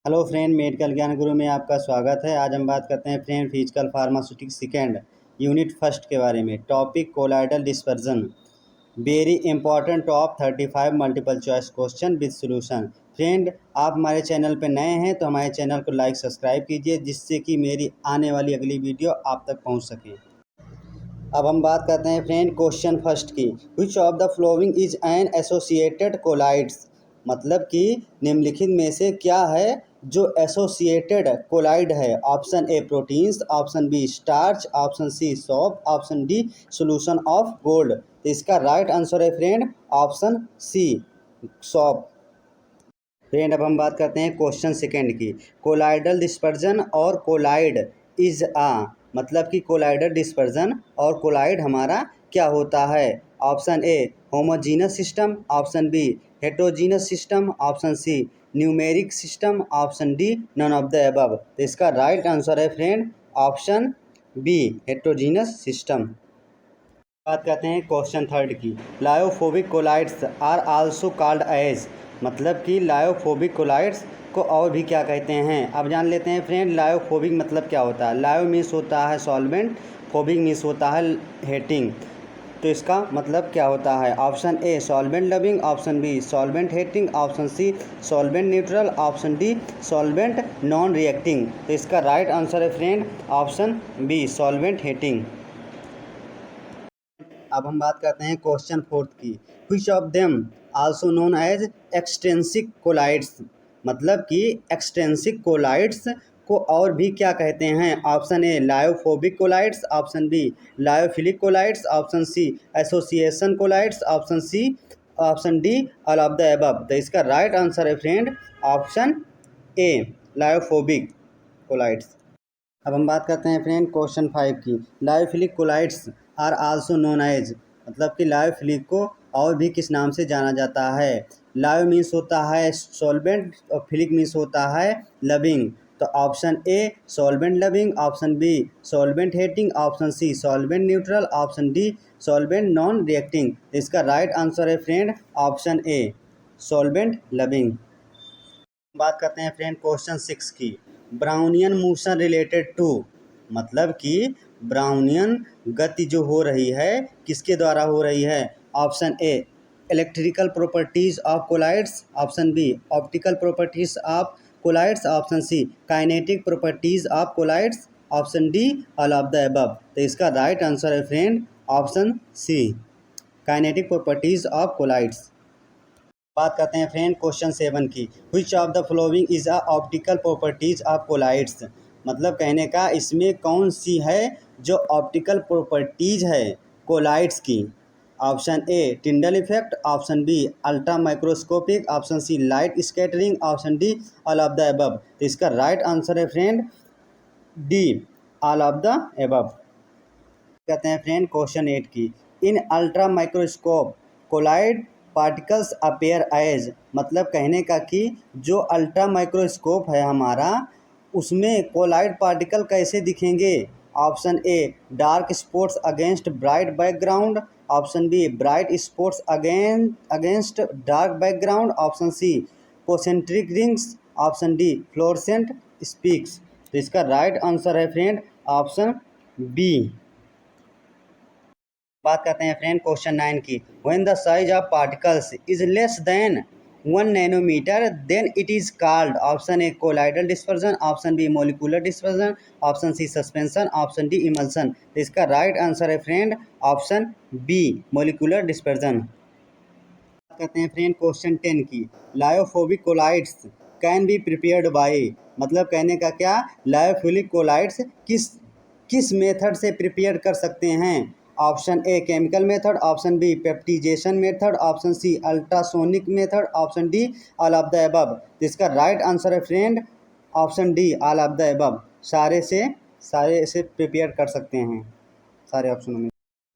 Hello friend, medical ज्ञान गुरु में आपका स्वागत है। आज हम बात करते हैं friend physical pharmaceutics second unit first के बारे में। Topic colloidal dispersion, very important top 35 multiple choice question with solution. Friend, आप हमारे चैनल पर नए हैं तो हमारे चैनल को लाइक सब्सक्राइब कीजिए, जिससे कि मेरी आने वाली अगली वीडियो आप तक पहुंच सके। अब हम बात करते हैं फ्रेंड क्वेश्चन फर्स्ट की। Which of the following is an associated colloids, मतलब कि निम्नलिखित में से क्या है जो एसोसिएटेड कोलाइड है। Option A proteins, option B starch, option C salt, option D solution of gold. तो इसका राइट आंसर है friend option C salt. Friend, अब हम बात करते हैं क्वेश्चन सेकेंड की। कोलाइडल डिस्पर्जन और कोलाइड इज आ, मतलब कि कोलाइडल डिस्पर्जन और कोलाइड हमारा क्या होता है। Option A homogeneous system, option B heterogeneous system, option C numeric system, option D none of the above. तो इसका राइट आंसर है friend option B heterogeneous system. बात करते हैं क्वेश्चन थर्ड की। Lyophobic colloids are also called as, मतलब कि lyophobic collides को और भी क्या कहते हैं। अब जान लेते हैं फ्रेंड लायोफोबिक मतलब क्या होता है। लायो मीन्स होता है सॉल्वेंट, फोबिक मीन्स होता है हेटिंग। तो इसका मतलब क्या होता है। Option A solvent loving, option B solvent hating, option C solvent neutral, option D solvent non reacting. तो इसका राइट आंसर है friend option B solvent hating. अब हम बात करते हैं क्वेश्चन फोर्थ की। Which of them also known as extrinsic colloids, मतलब कि एक्सटेंसिक कोलाइड्स को और भी क्या कहते हैं। Option A lyophobic colloids, option B lyophilic colloids, option C association colloids, option D all of the above. तो इसका राइट आंसर है friend option A lyophobic colloids. अब हम बात करते हैं फ्रेंड क्वेश्चन 5 की। Lyophilic colloids are also known as, मतलब कि लायोफिलिक को और भी किस नाम से जाना जाता है। लायो मीन्स होता है सॉल्वेंट और फिलिक मीन्स होता है लविंग। तो option A solvent loving, option B solvent hating, option C solvent neutral, option D solvent non reacting. इसका राइट आंसर है friend option A solvent loving. बात करते हैं फ्रेंड क्वेश्चन 6 की। ब्राउनियन मोशन रिलेटेड टू, मतलब कि Brownian गति जो हो रही है किसके द्वारा हो रही है। Option A electrical properties of colloids, option B optical properties of colloids, option C kinetic properties of colloids, option D all of the above. तो इसका राइट आंसर है friend option C kinetic properties of colloids. बात करते हैं friend question 7 की। Which of the following is a optical properties of colloids, मतलब कहने का इसमें कौन सी है जो ऑप्टिकल प्रॉपर्टीज है कोलाइड्स की। Option A Tyndall effect, option B ultra microscopic, option C light scattering, option D all of the above. तो इसका राइट आंसर है friend D all of the above. कहते हैं फ्रेंड क्वेश्चन 8 की। In ultra microscope colloid particles appear as, मतलब कहने का कि जो अल्ट्रा माइक्रोस्कोप है हमारा उसमें कोलाइड पार्टिकल कैसे दिखेंगे। Option A dark spots against bright background, option B bright spots against dark background, option C concentric rings, option D fluorescent specks. तो इसका राइट आंसर है फ्रेंड ऑप्शन बी। बात करते हैं फ्रेंड क्वेश्चन 9 की। When the size of particles is less than 1 nanometer then it is called. Option A colloidal dispersion, option B molecular dispersion, option C suspension, option D emulsion. तो इसका right answer है friend option B molecular dispersion. बात करते हैं friend question 10 की। Lyophobic colloids can be prepared by, मतलब कहने का क्या लायोफिलिक कोलाइड्स किस किस मेथड से प्रिपेयर कर सकते हैं। Option A chemical method, option B peptization method, option C ultrasonic method, option D all of the above. इसका राइट आंसर है friend option D all of the above. सारे से प्रिपेयर कर सकते हैं सारे ऑप्शनों में।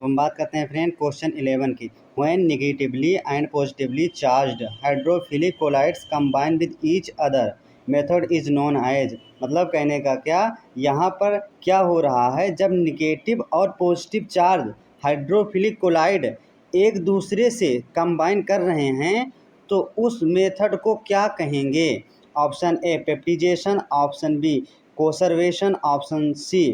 हम बात करते हैं फ्रेंड क्वेश्चन 11 की। When negatively and positively charged hydrophilic colloids combine with each other method is known as, मतलब कहने का क्या यहाँ पर क्या हो रहा है जब निगेटिव और पॉजिटिव चार्ज हाइड्रोफिलिक कोलाइड एक दूसरे से कंबाइन कर रहे हैं तो उस मेथड को क्या कहेंगे। Option A peptization, option B coacervation, option C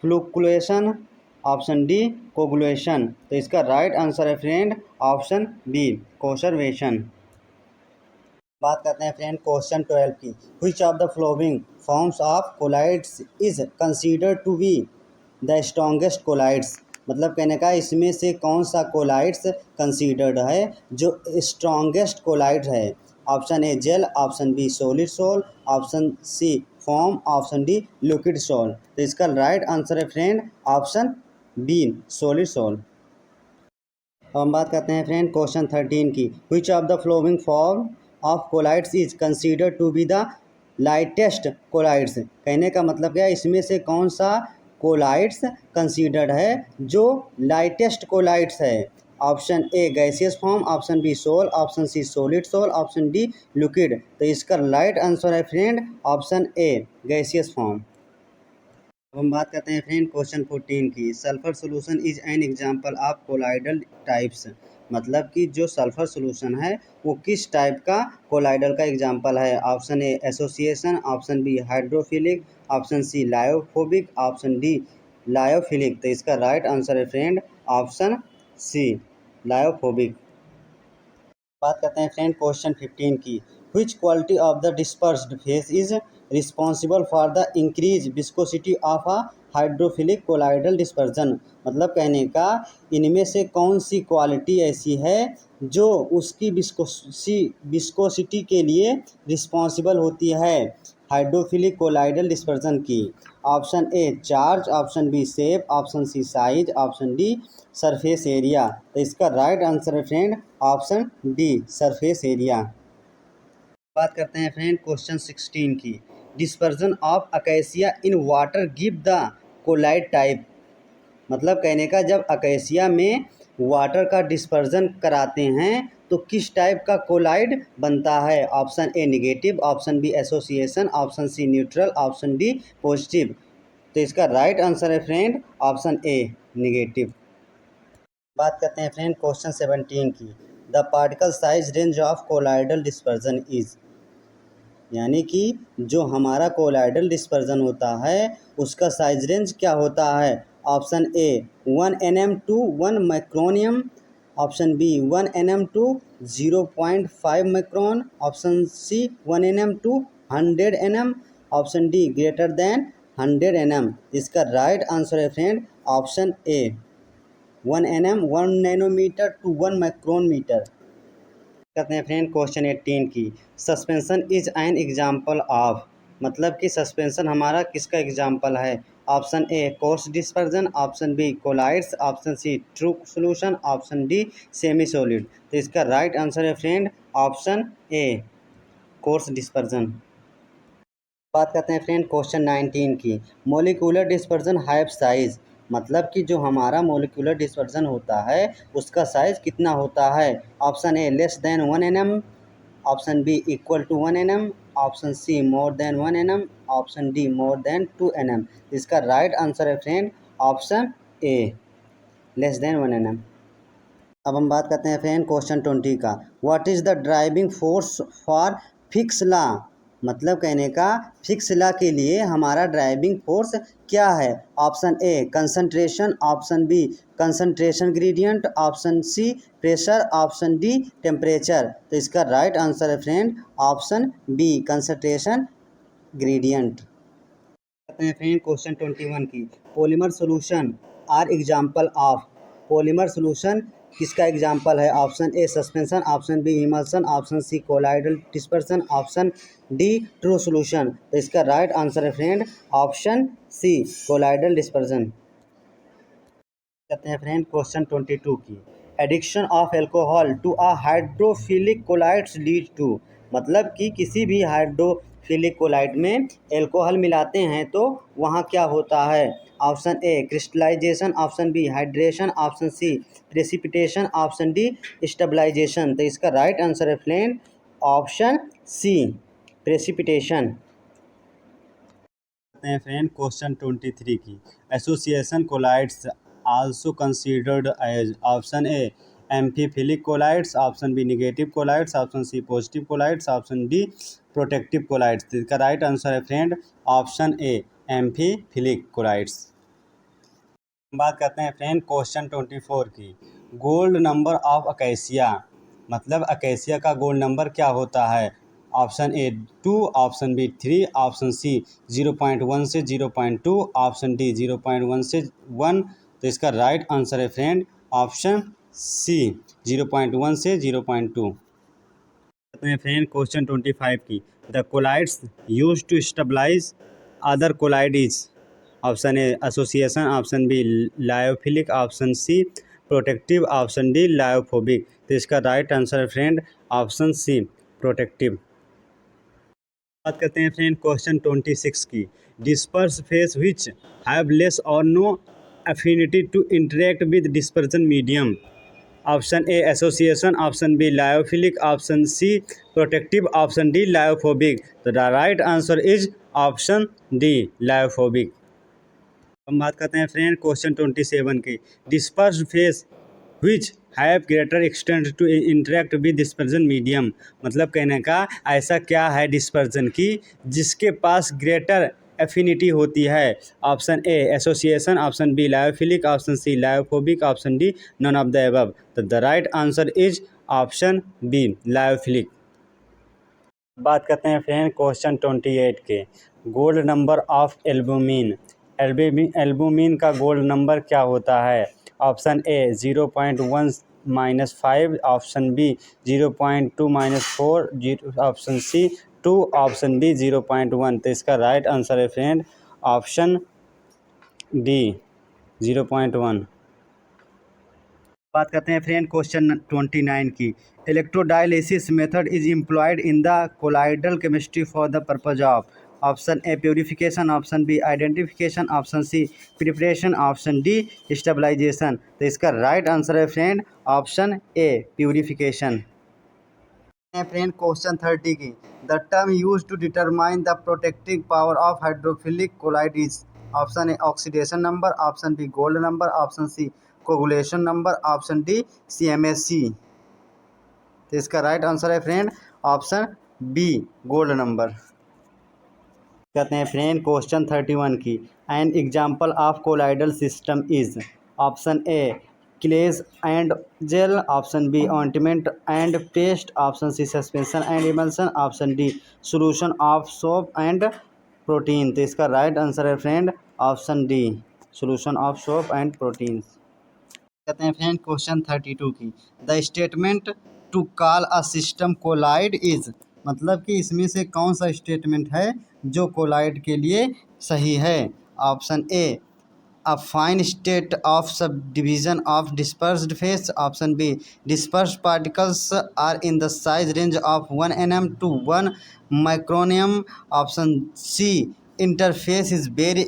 flocculation, option D coagulation. तो इसका राइट आंसर है फ्रेंड ऑप्शन बी कोसर्वेशन। बात करते हैं फ्रेंड क्वेश्चन 12 की। Which of the following forms of colloids is considered to be the strongest colloids. मतलब कहने का इसमें से कौन सा कोलाइड्स कंसीडर्ड है जो स्ट्रॉन्गेस्ट कोलाइड है। Option A gel, option B solid sol, option C form, option D liquid sol. तो इसका राइट आंसर है friend option B solid sol. अब हम बात करते हैं फ्रेंड क्वेश्चन 13 की। Which of the following form of colloids is considered to be the lightest colloids. कहने का मतलब क्या है, इसमें से कौन सा कोलाइड्स कंसीडर्ड है जो लाइटेस्ट कोलाइड्स है। Option A gaseous form, option B sol, option C solid sol, option D liquid. तो इसका राइट आंसर है friend option A gaseous form. अब हम बात करते हैं फ्रेंड क्वेश्चन 14 की। Sulphur solution is an example of colloidal types. मतलब कि जो सल्फर सोल्यूशन है वो किस टाइप का कोलाइडल का एग्जांपल है। Option A association, option B hydrophilic, option C lyophobic, option D lyophilic. तो इसका राइट आंसर है फ्रेंड ऑप्शन सी लायोफोबिक। बात करते हैं फ्रेंड क्वेश्चन 15 की। Which quality of the dispersed phase is responsible for the increase viscosity of a hydrophilic colloidal dispersion. मतलब कहने का इनमें से कौन सी क्वालिटी ऐसी है जो उसकी विस्कोसिटी के लिए रिस्पॉन्सिबल होती है हाइड्रोफिलिक कोलाइडल डिस्पर्जन की। Option A charge, option B shape, option C size, option D surface area. तो इसका राइट आंसर है friend option D surface area. बात करते हैं फ्रेंड क्वेश्चन 16 की। Dispersion of acacia in water give the colloid type. मतलब कहने का जब अकेसिया में वाटर का डिस्पर्जन कराते हैं तो किस टाइप का कोलाइड बनता है। Option A negative, option B association, option C neutral, option D positive. तो इसका राइट आंसर है फ्रेंड ऑप्शन ए निगेटिव। बात करते हैं फ्रेंड क्वेश्चन 17 की। The particle size range of colloidal dispersion is. यानी कि जो हमारा कोलाइडल डिस्पर्जन होता है उसका साइज रेंज क्या होता है। Option A 1 nm to 1 micronium, option B 1 nm to 0.5 micron, option C 1 nm to 100 nm, option D greater than 100 nm। इसका राइट आंसर है friend option A 1 nm 1 nanometre to 1 micron metre. कहते हैं friend question 18 की। Suspension is an example of. मतलब कि suspension हमारा किसका example है। Option A coarse dispersion, option B collides, option C true solution, option D semi solid. तो इसका राइट आंसर है friend option A coarse dispersion. बात करते हैं फ्रेंड क्वेश्चन 19 की। Molecular dispersion hype size. मतलब कि जो हमारा मोलिकुलर डिस्पर्जन होता है उसका साइज कितना होता है। Option A less than 1 nm, option B equal to 1 nm, option C more than 1 nm, option D more than 2 nm। इसका राइट आंसर है friend option A less than 1 nm। अब हम बात करते हैं फ्रेंड क्वेश्चन 20 का। What is the driving force for fix law. मतलब कहने का फिक्स लॉ के लिए हमारा ड्राइविंग फोर्स क्या है। Option A concentration, option B concentration gradient, option C pressure, option D temperature. तो इसका राइट आंसर है friend option B concentration gradient. करते हैं फ्रेंड क्वेश्चन 21 की। Polymer solution are example of. Polymer solution किसका example है। Option A suspension, option B emulsion, option C colloidal dispersion, option D true solution. तो इसका right answer है friend option C colloidal dispersion. कहते हैं friend question 22 की। Addition of alcohol to a hydrophilic colloids lead to. मतलब कि किसी भी हाइड्रोफिलिक कोलाइड में एल्कोहल मिलाते हैं तो वहाँ क्या होता है। Option A crystallization, option B hydration, option C precipitation, option D stabilization. तो इसका राइट आंसर है फ्रेंड ऑप्शन सी प्रेसिपिटेशन। हैं फ्रेंड क्वेश्चन 23 की। Association colloids also considered as. Option A amphiphilic colloids, option B negative colloids, option C positive colloids, option D protective colloids. इसका right answer है friend option A amphiphilic colloids. बात करते हैं friend question 24 की। Gold number of acacia, मतलब acacia का gold number क्या होता है? Option A 2, option B 3, option C 0.1 से 0.2, ऑप्शन डी 0.1 से 1। तो इसका राइट आंसर है फ्रेंड ऑप्शन सी 0.1 से 0.2। कहते हैं फ्रेंड क्वेश्चन 25 की। The colloids use to stabilize other colloid is. Option A association, option B lyophilic, option C protective, option D lyophobic. तो इसका राइट आंसर है फ्रेंड ऑप्शन सी प्रोटेक्टिव। बात करते हैं फ्रेंड क्वेश्चन 26 की। Disperse phase which have less और no affinity to interact with dispersion medium. Option A association, option B lyophilic, option C protective, option D lyophobic. तो the right answer is option D lyophobic. हम बात करते हैं friend question 27 की। Dispersed phase which have greater extent to interact with dispersion medium, मतलब कहने का ऐसा क्या है डिस्पर्जन की जिसके पास ग्रेटर एफिनिटी होती है? Option A association, option B lyophilic, option C lyophobic, option D none of the above. तो the right answer is option B lyophilic. बात करते हैं फ्रेंड क्वेश्चन 28 के। Gold number of albumin, albumin का gold number क्या होता है? Option A 0.1 - 5, option B 0.2 - 4, option C 2, option D 0.1। तो इसका राइट आंसर है फ्रेंड ऑप्शन डी 0.1। बात करते हैं फ्रेंड क्वेश्चन 29 की। Electrodialysis method is employed in the colloidal chemistry for the purpose of. Option A purification, option B identification, option C preparation, option D stabilization. तो इसका right answer है friend option A purification. Friend question 30 की। The term use to determine the protective power of hydrophilic colloid is. Option A oxidation number, option B gold number, option C coagulation number, option D CMSC। तो इसका right answer है friend option B gold number. कहते हैं friend question 31 की। An example of colloidal system is. Option A clays and gel, option B ointment and paste, option C suspension and emulsion, option D solution of soap and protein. तो इसका right answer है friend option D solution of soap and protein. कहते हैं friend question 32 की। The statement to call a system collide is, मतलब कि इसमें से कौन सा स्टेटमेंट है जो कोलाइड के लिए सही है? Option A a fine state of subdivision of dispersed phase, option B dispersed particles are in the size range of 1 nm to 1 micronium, option C interface is very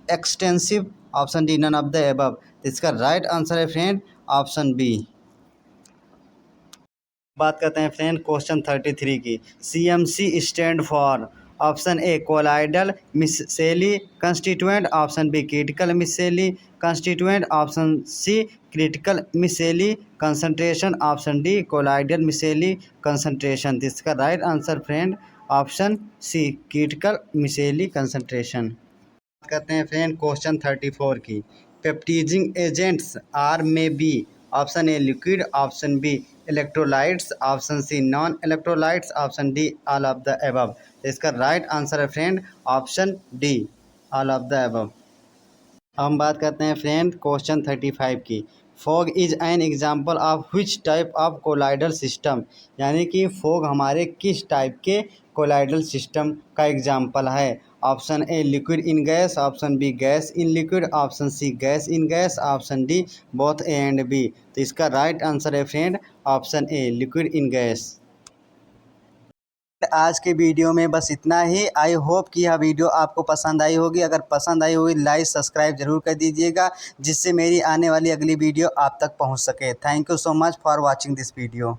extensive, option D none of the above. इसका right answer है friend option B. बात करते हैं friend question 33 की। CMC stand for. Option A colloidal micelle constituent, option B critical micelle constituent, option C critical micelle concentration, option D colloidal micelle concentration. इसका right answer friend option C critical micelle concentration. बात करते हैं friend question 34 की। Peptizing agents are में B. Option A liquid, option B electrolytes, option C non electrolytes, option D all of the above. इसका right answer है friend option D all of the above. हम बात करते हैं friend question 35 की। Fog is an example of which type of colloidal system, यानी कि fog हमारे किस टाइप के कोलाइडल सिस्टम का एग्जाम्पल है? Option A liquid in gas, option B gas in liquid, option C gas in gas, option D both A and B. तो इसका right answer है friend option A liquid in gas. आज के video में बस इतना ही। I hope कि यह वीडियो आपको पसंद आई होगी। अगर पसंद आई होगी लाइक सब्सक्राइब जरूर कर दीजिएगा, जिससे मेरी आने वाली अगली वीडियो आप तक पहुंच सके। Thank you so much for watching this video.